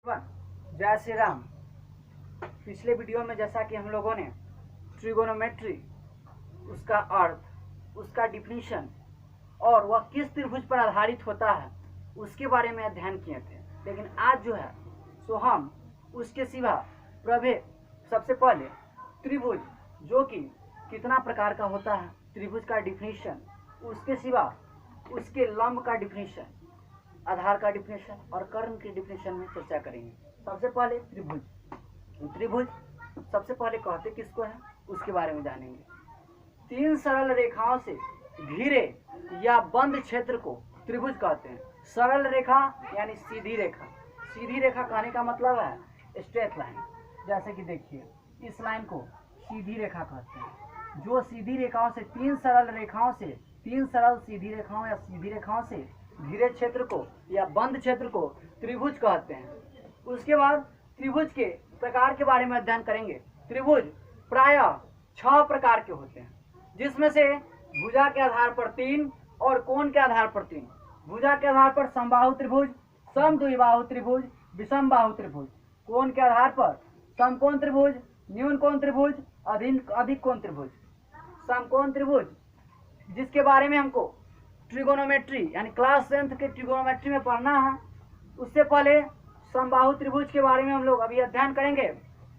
जय श्री राम। पिछले वीडियो में जैसा कि हम लोगों ने ट्रिगोनोमेट्री, उसका अर्थ, उसका डिफिनीशन और वह किस त्रिभुज पर आधारित होता है उसके बारे में अध्ययन किए थे। लेकिन आज जो है सो हम उसके सिवा प्रभेद, सबसे पहले त्रिभुज जो कि कितना प्रकार का होता है, त्रिभुज का डिफिनीशन, उसके सिवा उसके लंब का डिफिनीशन, आधार का डिफिनीशन और कर्ण के डिफिनीशन में चर्चा करेंगे। सबसे पहले त्रिभुज। त्रिभुज सबसे पहले कहते किसको है उसके बारे में जानेंगे। तीन सरल रेखाओं से घिरे या बंद क्षेत्र को त्रिभुज कहते हैं। सरल रेखा यानी सीधी रेखा। सीधी रेखा कहने का मतलब है स्ट्रेट लाइन। जैसे कि देखिए इस लाइन को सीधी रेखा कहते हैं। जो सीधी रेखाओं से तीन सरल सीधी रेखाओं या सीधी रेखाओं से घिरे क्षेत्र को या बंद क्षेत्र को त्रिभुज कहते हैं। उसके बाद त्रिभुज के प्रकार के बारे में अध्ययन करेंगे। त्रिभुज प्रायः 6 प्रकार के होते हैं, जिसमें से भुजा के आधार पर 3 और कोण के आधार पर 3। भुजा के आधार पर समबाहु त्रिभुज, समद्विबाहु त्रिभुज, विषमबाहु त्रिभुज। कोण के आधार पर समकोण त्रिभुज, न्यून कोण त्रिभुज, अधिक कोण त्रिभुज। समकोण त्रिभुज जिसके बारे में हमको ट्रिगोनोमेट्री यानी क्लास 10th के ट्रिगोनोमेट्री में पढ़ना है। उससे पहले समबाहु त्रिभुज के बारे में हम लोग अभी अध्ययन करेंगे,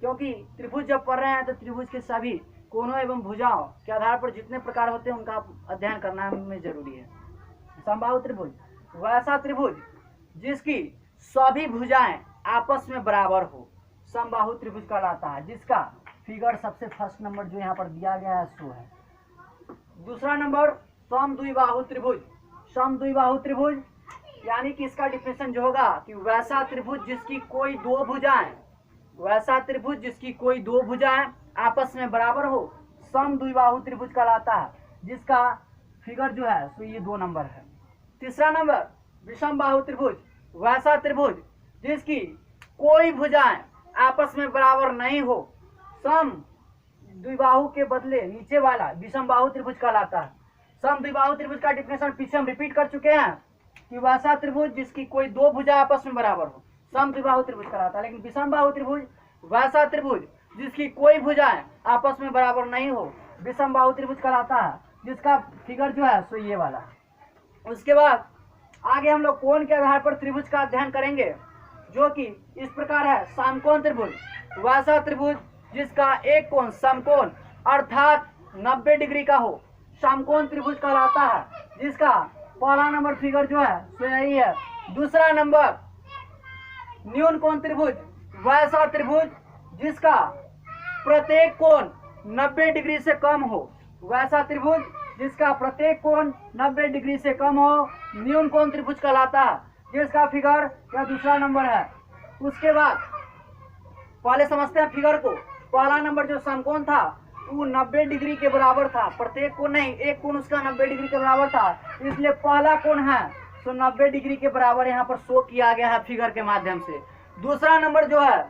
क्योंकि त्रिभुज जब पढ़ रहे हैं तो त्रिभुज के सभी कोणों एवं भुजाओं के आधार पर जितने प्रकार होते हैं उनका अध्ययन करना हमें जरूरी है। समबाहु त्रिभुज वैसा त्रिभुज जिसकी सभी भुजाएं आपस में बराबर हो, समबाहु त्रिभुज कहलाता है, जिसका फिगर सबसे फर्स्ट नंबर जो यहाँ पर दिया गया है सो है। दूसरा नंबर समद्विबाहु त्रिभुज। समद्विबाहु त्रिभुज यानी कि इसका डिफिनेशन जो होगा कि वैसा त्रिभुज जिसकी कोई दो भुजाएं आपस में बराबर हो, समद्विबाहु त्रिभुज कहलाता है, जिसका फिगर जो है सो ये 2 नंबर है। तीसरा नंबर विषमबाहु त्रिभुज। वैसा त्रिभुज जिसकी कोई भुजाएं आपस में बराबर नहीं हो, समद्विबाहु के बदले नीचे वाला विषमबाहु त्रिभुज कहलाता है। समद्विबाहु त्रिभुज का डिफिनेशन पीछे हम रिपीट कर चुके हैं कि वैसा त्रिभुज जिसकी कोई दो भुजा आपस में बराबर हो, समद्विबाहु त्रिभुज कहलाता है। लेकिन विषमबाहु त्रिभुज वैसा त्रिभुज जिसकी कोई भुजाएं आपस में बराबर नहीं हो, विषमबाहु त्रिभुज कहलाता है, जिसका फिगर जो है सो ये वाला। उसके बाद आगे हम लोग कोण के आधार पर त्रिभुज का अध्ययन करेंगे, जो कि इस प्रकार है। समकोण त्रिभुज वैसा त्रिभुज जिसका एक कोण समकोण अर्थात 90 डिग्री का हो, समकोण त्रिभुज कहलाता है, जिसका पहला नंबर फिगर जो है सो यही है। दूसरा नंबर न्यून कोण त्रिभुज। वैसा त्रिभुज जिसका प्रत्येक कोण 90 डिग्री से कम हो, वैसा त्रिभुज जिसका प्रत्येक कोण 90 डिग्री से कम हो, न्यून कोण त्रिभुज कहलाता है, जिसका फिगर या दूसरा नंबर है। उसके बाद पहले समझते हैं फिगर को। पहला नंबर जो समकोण था वो 90 डिग्री के बराबर था, प्रत्येक कोण नहीं, एक कोण उसका 90 डिग्री के बराबर था, इसलिए पहला कोण है तो 90 डिग्री के बराबर यहाँ पर शो किया गया है फिगर के माध्यम से। दूसरा नंबर जो है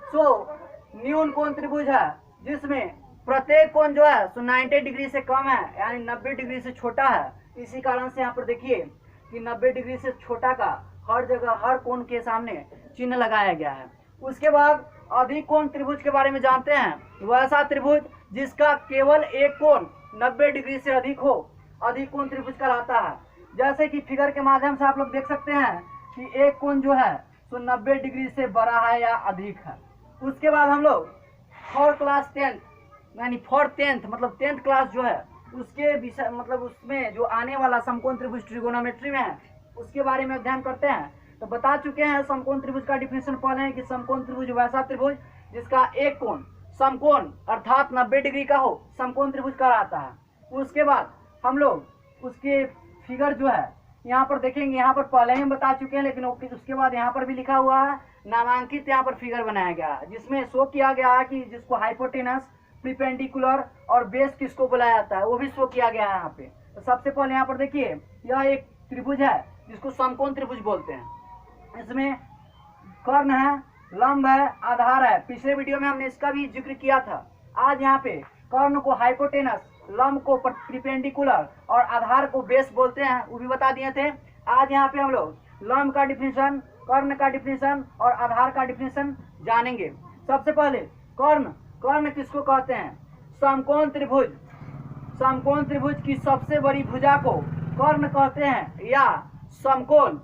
सो न्यून कोण त्रिभुज है, जिसमें प्रत्येक कोण जो है सो 90 डिग्री से कम है, यानी 90 डिग्री से छोटा है। इसी कारण से यहाँ पर देखिए कि 90 डिग्री से छोटा का हर जगह हर कोण के सामने चिन्ह लगाया गया है। उसके बाद अधिक कोण त्रिभुज के बारे में जानते हैं। वैसा त्रिभुज जिसका केवल एक कोण 90 डिग्री से अधिक हो, अधिक कोण त्रिभुज कहलाता है। जैसे कि फिगर के माध्यम से आप लोग देख सकते हैं कि एक कोण जो है तो 90 डिग्री से बड़ा है या अधिक है। उसके बाद हम लोग फॉर क्लास 10th यानी फॉर 10th मतलब 10th क्लास जो है उसके विषय मतलब उसमें जो आने वाला समकोण त्रिभुज ट्रिगोनोमेट्री में है उसके बारे में अध्ययन करते हैं। तो बता चुके हैं समकोण त्रिभुज का डिफिनेशन पहले है कि समकोण त्रिभुज वैसा त्रिभुज जिसका एक कोण समकोण अर्थात 90 डिग्री का हो, समकोण त्रिभुज कहलाता है। उसके बाद हम लोग उसके फिगर जो है यहाँ पर देखेंगे। यहाँ पर पहले ही बता चुके हैं, लेकिन उसके बाद यहाँ पर भी लिखा हुआ है, नामांकित यहाँ पर फिगर बनाया गया है, जिसमें शो किया गया है कि जिसको हाइपोटेनस, परपेंडिकुलर और बेस किसको बुलाया जाता है वो भी शो किया गया है यहाँ पे। तो सबसे पहले यहाँ पर देखिए यह एक त्रिभुज है जिसको समकोण त्रिभुज बोलते हैं। इसमें कर्ण है, लंब है, आधार है। पिछले वीडियो में हमने इसका भी जिक्र किया था। आज यहाँ पे कर्ण को हाइपोटेनस, लंब को परपेंडिकुलर और आधार को बेस बोलते हैं, वो भी बता दिए थे। आज यहाँ पे हम लोग लंब का डिफिनेशन, कर्ण का डिफिनेशन और आधार का डिफिनेशन जानेंगे। सबसे पहले कर्ण, कर्ण किसको कहते हैं? समकोण त्रिभुज, समकोण त्रिभुज की सबसे बड़ी भुजा को कर्ण कहते हैं, या समकोण,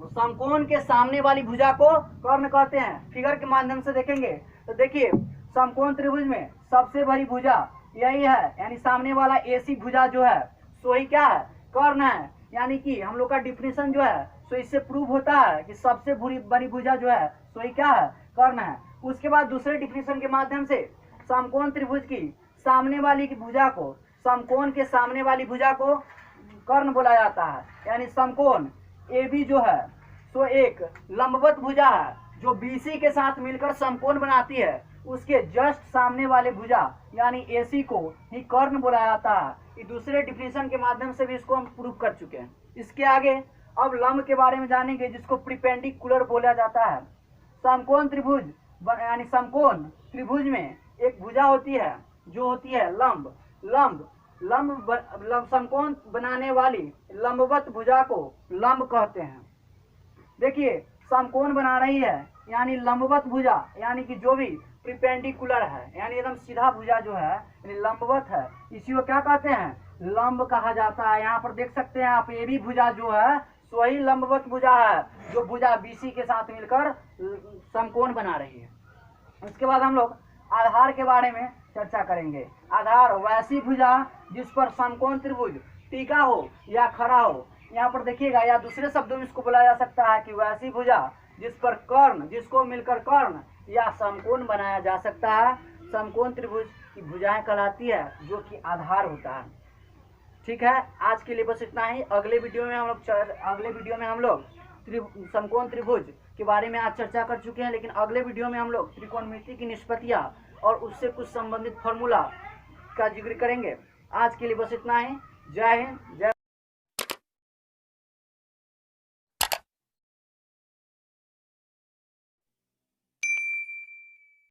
समकोण के सामने वाली भुजा को कर्ण कहते हैं। फिगर के माध्यम से देखेंगे तो देखिए समकोण त्रिभुज में सबसे बड़ी भुजा यही है, यानी सामने वाला एसी भुजा जो है सो ही क्या है? कर्ण है। यानी कि हम लोग का डिफिनेशन जो है सो इससे प्रूव होता है कि सबसे बड़ी भुजा जो है सो ही क्या है? कर्ण है। उसके बाद दूसरे डिफिनेशन के माध्यम से समकोण त्रिभुज की सामने वाली की भुजा को, समकोण के सामने वाली भुजा को कर्ण बोला जाता है। यानी समकोण AB जो है सो एक लंबवत भुजा है जो BC के साथ मिलकर समकोण बनाती है, उसके जस्ट सामने वाले भुजा यानी AC को ही कर्ण बोला जाता है। ये दूसरे डिफिनेशन के माध्यम से भी इसको हम प्रूव कर चुके हैं। इसके आगे अब लंब के बारे में जानेंगे, जिसको प्रीपेंडिकुलर बोला जाता है। समकोण त्रिभुज यानी समकोण त्रिभुज में एक भुजा होती है जो होती है लंब, समकोण बनाने वाली लंबवत भुजा को लंब कहते हैं। देखिए समकोण बना रही है यानी लंबवत भुजा, यानी कि जो भी प्रीपेंडिकुलर है यानी एकदम सीधा भुजा जो है यानी लंबवत है, इसी को क्या कहते हैं? लंब कहा जाता है। यहाँ पर देख सकते हैं आप, ये भी भुजा जो है सो ही लंबवत भुजा है जो भुजा BC के साथ मिलकर समकोण बना रही है। उसके बाद हम लोग आधार के बारे में चर्चा करेंगे। आधार वैसी भुजा जिस पर समकोण त्रिभुज टीका हो या खड़ा हो। यहाँ पर देखिएगा, या दूसरे शब्दों में इसको बोला जा सकता है कि वैसी भुजा जिस पर कर्ण, जिसको मिलकर कर्ण या समकोण बनाया जा सकता है, समकोण त्रिभुज की भुजाएं कहलाती है, जो कि आधार होता है। ठीक है, आज के लिए बस इतना ही। अगले वीडियो में हम लोग समकोण त्रिभुज के बारे में आज चर्चा कर चुके हैं, लेकिन अगले वीडियो में हम लोग त्रिकोणमिति की निष्पत्तियां और उससे कुछ संबंधित फॉर्मूला का जिक्र करेंगे। आज के लिए बस इतना ही। जय हिंद, जय